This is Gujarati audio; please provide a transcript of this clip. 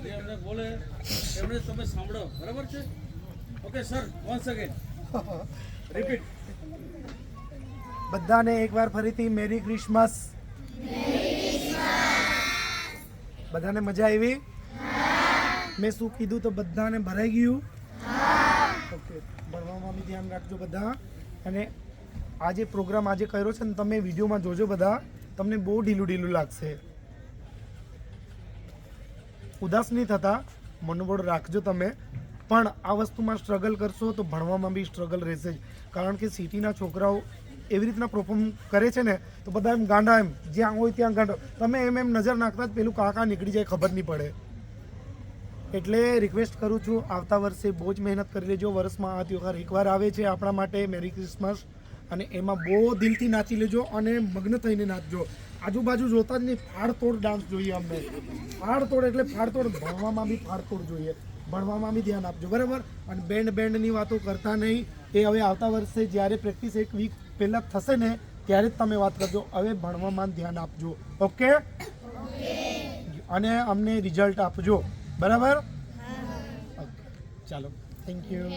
જે અમને બોલે એમને તમે સાંભળો, બરાબર છે? Okay sir, once again repeat. બધાને એકવાર ફરીથી મેરી ક્રિસમસ. બધાને મજા આવી? મેં શું કીધું તો બધાને ભરાઈ ગયું? ઓકે, ભણવામાં બી ધ્યાન રાખજો બધા. અને આ જે પ્રોગ્રામ આજે કર્યો છે ને, તમે વિડીયોમાં જોજો બધા, તમને બહુ ઢીલું ઢીલું લાગશે. ઉદાસ નહીં થતા, મનોબળ રાખજો તમે. પણ આ વસ્તુમાં સ્ટ્રગલ કરશો તો ભણવામાં બી સ્ટ્રગલ રહેશે જ. કારણ કે સિટીના છોકરાઓ એવી રીતના પરફોર્મ કરે છે ને, તો બધા એમ ગાંડા, એમ જ્યાં હોય ત્યાં ગાંડો. તમે એમ નજર નાખતા જ પેલું કાકા નીકળી જાય, ખબર નહીં પડે. એટલે રિક્વેસ્ટ કરું છું, આવતા વર્ષે બહુ જ મહેનત કરી લેજો. વર્ષમાં આ તહેવાર એકવાર આવે છે આપણા માટે, મેરી ક્રિસમસ, અને એમાં બહુ દિલથી નાચી લેજો અને મગ્ન થઈને નાચજો. આજુબાજુ જોતા જ નહીં, ફાડતોડ ડાન્સ જોઈએ અમને. ફાડતોડ એટલે ફાડતોડ. ભણવામાં બી ફાડતોડ જોઈએ, ભણવામાં બી ધ્યાન આપજો, બરાબર? અને બેન્ડની વાતો કરતા નહીં. એ હવે આવતા વર્ષે જ્યારે પ્રેક્ટિસ એક વીક પહેલાં થશે ને, ત્યારે જ તમે વાત કરજો. હવે ભણવામાં ધ્યાન આપજો, ઓકે? અને અમને રિઝલ્ટ આપજો, બરાબર? ઓકે, ચાલો, થેન્ક યુ.